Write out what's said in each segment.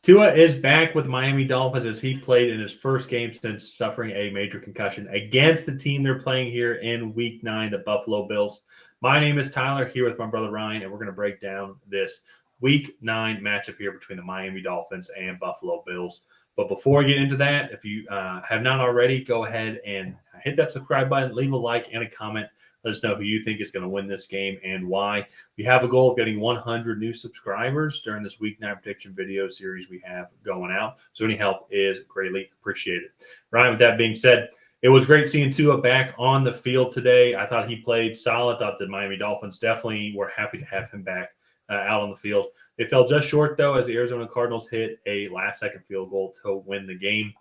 Tua is back with Miami Dolphins as he played in his first game since suffering a major concussion against the team they're playing here in Week 9, the Buffalo Bills. My name is Tyler, here with my brother Ryan, and we're going to break down this Week 9 matchup here between the Miami Dolphins and Buffalo Bills. But before we get into that, if you have not already, go ahead and hit that subscribe button, leave a like and a comment. Let us know who you think is going to win this game and why. We have a goal of getting 100 new subscribers during this Week 9 prediction video series we have going out. So any help is greatly appreciated. Ryan, with that being said, it was great seeing Tua back on the field today. I thought he played solid. Thought the Miami Dolphins definitely were happy to have him back out on the field. They fell just short, though, as the Arizona Cardinals hit a last-second field goal to win the game.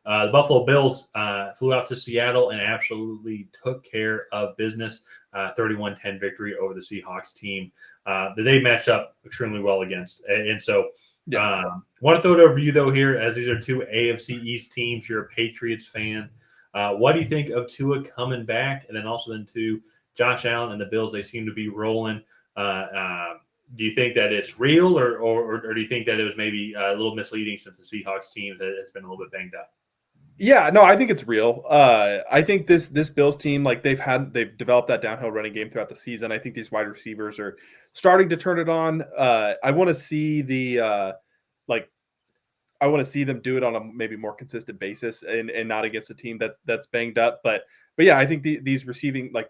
The Buffalo Bills flew out to Seattle and absolutely took care of business. 31-10 victory over the Seahawks team that they matched up extremely well against. And so want to throw it over to you, though, here, as these are two AFC East teams. You're a Patriots fan. What do you think of Tua coming back? And then also then to Josh Allen and the Bills, they seem to be rolling. Do you think that it's real, or do you think that it was maybe a little misleading since the Seahawks team has been a little bit banged up? Yeah, no, I think it's real. I think this Bills team, like they've developed that downhill running game throughout the season. I think these wide receivers are starting to turn it on. I want to see I want to see them do it on a maybe more consistent basis and not against a team that's banged up. But yeah, I think these receiving, like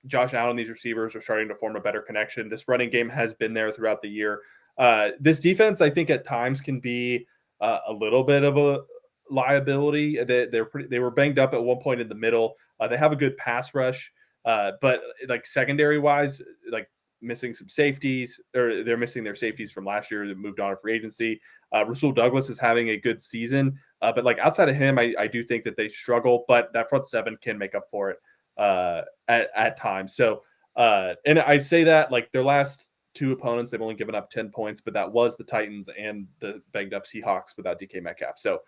Josh Allen, these receivers are starting to form a better connection. This running game has been there throughout the year. This defense, I think, at times can be a little bit of a liability. They were banged up at one point in the middle. They have a good pass rush, but like secondary wise, like missing some safeties, or they're missing their safeties from last year that moved on to free agency. Rasul Douglas is having a good season, but like outside of him, I do think that they struggle. But that front seven can make up for it at times. So, and I say that like their last two opponents, they've only given up 10 points, but that was the Titans and the banged up Seahawks without DK Metcalf. So,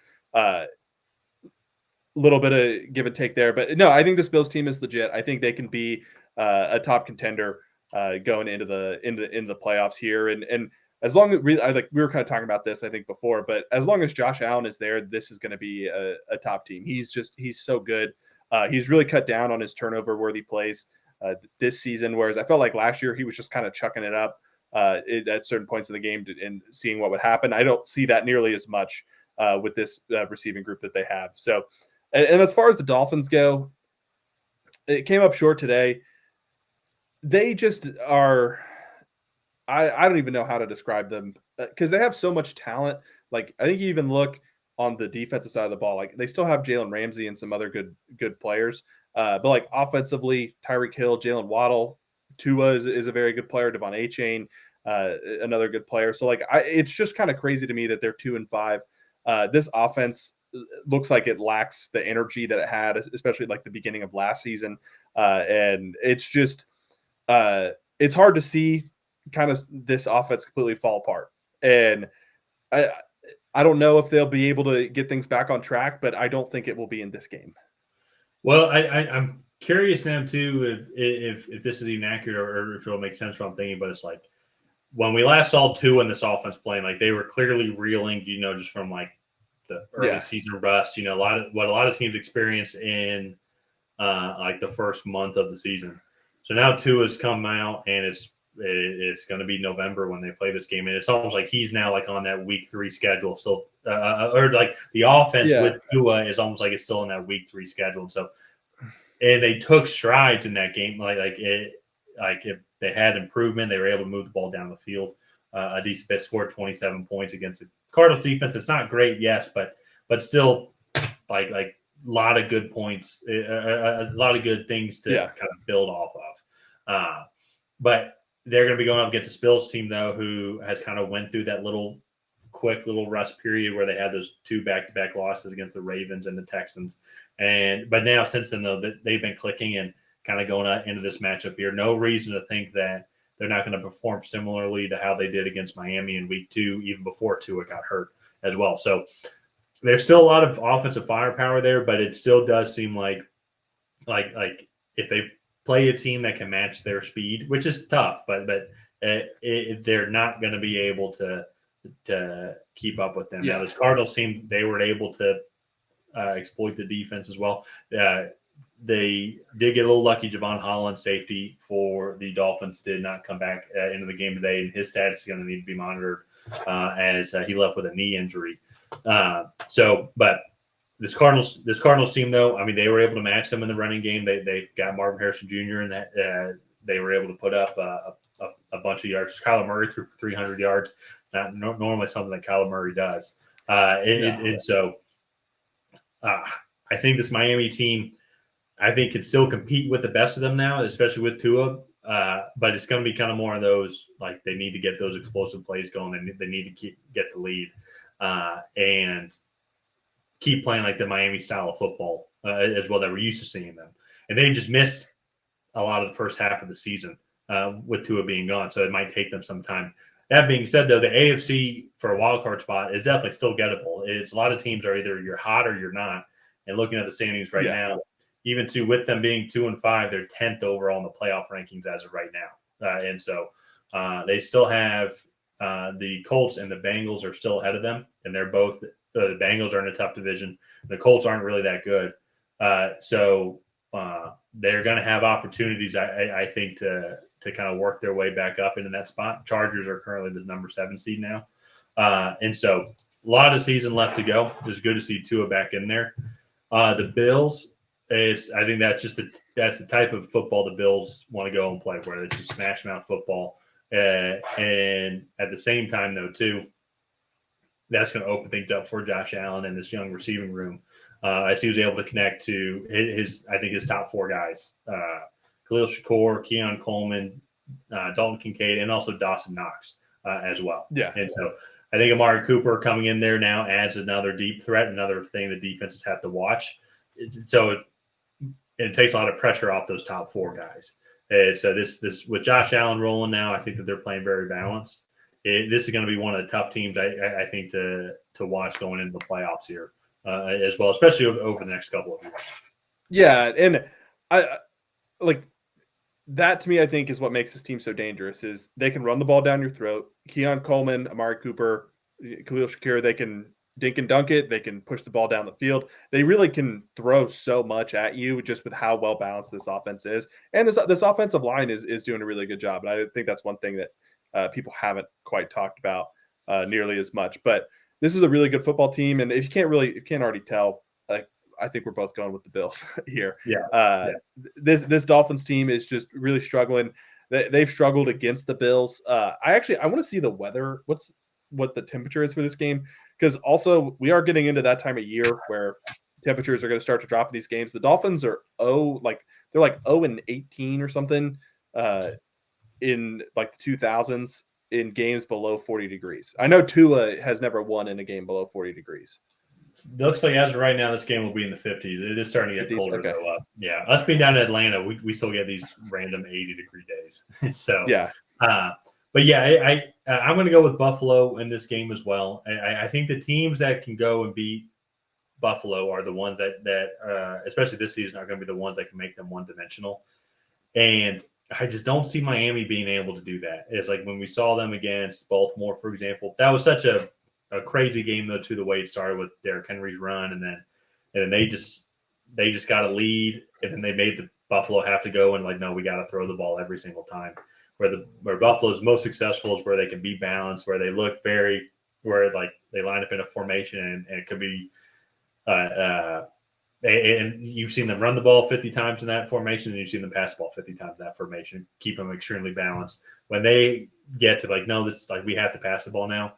little bit of give and take there, but no, I think this Bills team is legit. I think they can be a top contender going into the playoffs here. And as long as we were kind of talking about this, I think before, but as long as Josh Allen is there, this is going to be a top team. He's so good. He's really cut down on his turnover worthy plays this season, whereas I felt like last year he was just kind of chucking it up at certain points of the game and seeing what would happen. I don't see that nearly as much with this receiving group that they have. So, and as far as the Dolphins go, it came up short today. They just are. I don't even know how to describe them because they have so much talent. Like I think you even look on the defensive side of the ball, like they still have Jalen Ramsey and some other good players. But like offensively, Tyreek Hill, Jalen Waddle, Tua is a very good player. Devon Achane, another good player. So like it's just kind of crazy to me that they're 2-5. This offense looks like it lacks the energy that it had, especially like the beginning of last season. And it's just it's hard to see kind of this offense completely fall apart. And I don't know if they'll be able to get things back on track, but I don't think it will be in this game. Well, I'm curious now too if this is even accurate or if it'll make sense what I'm thinking. But it's like when we last saw Tua in this offense playing, like they were clearly reeling, just from like the early season rust. A lot of teams experience in like the first month of the season. So now Tua's come out and it's going to be November when they play this game, and it's almost like he's now like on that week 3 schedule. So, or like the offense with Tua is almost like it's still in that week 3 schedule. And so, and they took strides in that game. Like if they had improvement, they were able to move the ball down the field a decent bit. Scored 27 points against the Cardinals defense. It's not great, yes, but still, like a lot of good points, a lot of good things to kind of build off of. But they're going to be going up against the Bills team, though, who has kind of went through that quick little rust period where they had those 2 back-to-back losses against the Ravens and the Texans. But now since then, though, they've been clicking and kind of going into this matchup here. No reason to think that they're not going to perform similarly to how they did against Miami in week 2, even before Tua got hurt as well. So there's still a lot of offensive firepower there, but it still does seem like if they play a team that can match their speed, which is tough, but they're not going to be able to to keep up with them. Yeah. Now, this Cardinals team, they were able to exploit the defense as well. They did get a little lucky. Javon Holland, safety for the Dolphins, did not come back into the game today, and his status is going to need to be monitored as he left with a knee injury. But this Cardinals team, though, I mean, they were able to match them in the running game. They got Marvin Harrison Jr. and that they were able to put up a bunch of yards. Kyler Murray threw for 300 yards. It's not normally something that Kyler Murray does. So I think this Miami team, I think, can still compete with the best of them now, especially with Tua. But it's going to be kind of more of those, like, they need to get those explosive plays going, and they need to get the lead and keep playing like the Miami style of football as well that we're used to seeing them. And they just missed a lot of the first half of the season with Tua being gone, so it might take them some time. That being said, though, the AFC for a wild card spot is definitely still gettable. It's a lot of teams are either you're hot or you're not. And looking at the standings right now, even with them being 2-5, they're 10th overall in the playoff rankings as of right now. And so they still have the Colts and the Bengals are still ahead of them, and they're both the Bengals are in a tough division. The Colts aren't really that good, so they're going to have opportunities, I think, to kind of work their way back up into that spot. Chargers are currently the number 7 seed now, and so a lot of season left to go. It's good to see Tua back in there. The Bills. I think that's the type of football the Bills want to go and play, where it's just smash mouth football. And at the same time, though, too, that's going to open things up for Josh Allen and this young receiving room. As he was able to connect to his top 4 guys: Khalil Shakur, Keon Coleman, Dalton Kincaid, and also Dawson Knox as well. Yeah. And so I think Amari Cooper coming in there now adds another deep threat, another thing the defenses have to watch. It takes a lot of pressure off those top 4 guys. And so this with Josh Allen rolling now, I think that they're playing very balanced. This is going to be one of the tough teams I think to watch going into the playoffs here as well, especially over the next couple of years. Yeah, and I like that. To me, I think is what makes this team so dangerous. Is they can run the ball down your throat. Keon Coleman, Amari Cooper, Khalil Shakir, they can dink and dunk it. They can push the ball down the field. They really can throw so much at you just with how well balanced this offense is. And this offensive line is doing a really good job. And I think that's one thing that people haven't quite talked about nearly as much. But this is a really good football team. And if you can't already tell, like, I think we're both going with the Bills here. Yeah. This Dolphins team is just really struggling. They've struggled against the Bills. I want to see the weather. What the temperature is for this game. Because also we are getting into that time of year where temperatures are going to start to drop in these games. The Dolphins are they're like 0-18 or something in like the 2000s in games below 40 degrees. I know Tua has never won in a game below 40 degrees. Looks like as of right now, this game will be in the 50s. It is starting to get 50s, colder okay. though. Yeah, us being down in Atlanta, we still get these random 80-degree days. So yeah. But yeah, I'm going to go with Buffalo in this game as well. I think the teams that can go and beat Buffalo are the ones that especially this season, are going to be the ones that can make them one-dimensional. And I just don't see Miami being able to do that. It's like when we saw them against Baltimore, for example. That was such a crazy game, though, too, the way it started with Derrick Henry's run, and then they just got a lead, and then they made the Buffalo have to go and like, no, we got to throw the ball every single time. Where Buffalo is most successful is where they can be balanced, where they look where like they line up in a formation, and it could be and you've seen them run the ball 50 times in that formation, and you've seen them pass the ball 50 times in that formation, keep them extremely balanced. When they get to like, no, this like we have to pass the ball now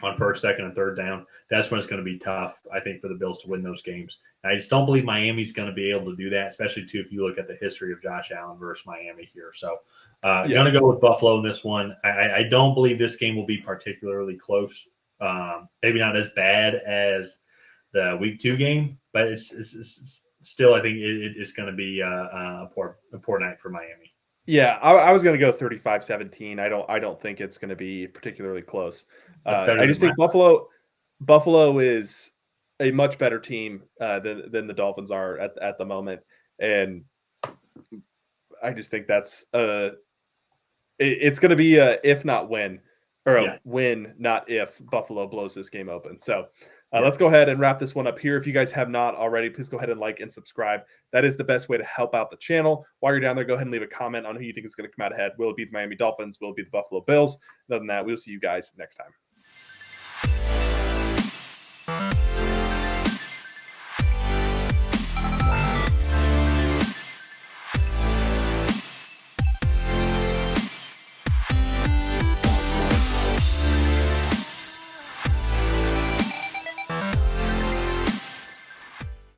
on first, second, and third down, that's when it's going to be tough, I think, for the Bills to win those games. And I just don't believe Miami's going to be able to do that, especially, too, if you look at the history of Josh Allen versus Miami here. So going to go with Buffalo in this one. I don't believe this game will be particularly close. Maybe not as bad as the Week 2 game, but it's still, I think it's going to be a poor night for Miami. Yeah, I was going to go 35-17. I don't think it's going to be particularly close. I just think Buffalo is a much better team than the Dolphins are at the moment, and I just think that's it's going to be a if not when or Yeah. when, not if, Buffalo blows this game open. So Yeah. let's go ahead and wrap this one up here. If you guys have not already, please go ahead and like and subscribe. That is the best way to help out the channel. While you're down there, go ahead and leave a comment on who you think is going to come out ahead. Will it be the Miami Dolphins? Will it be the Buffalo Bills? Other than that, we'll see you guys next time.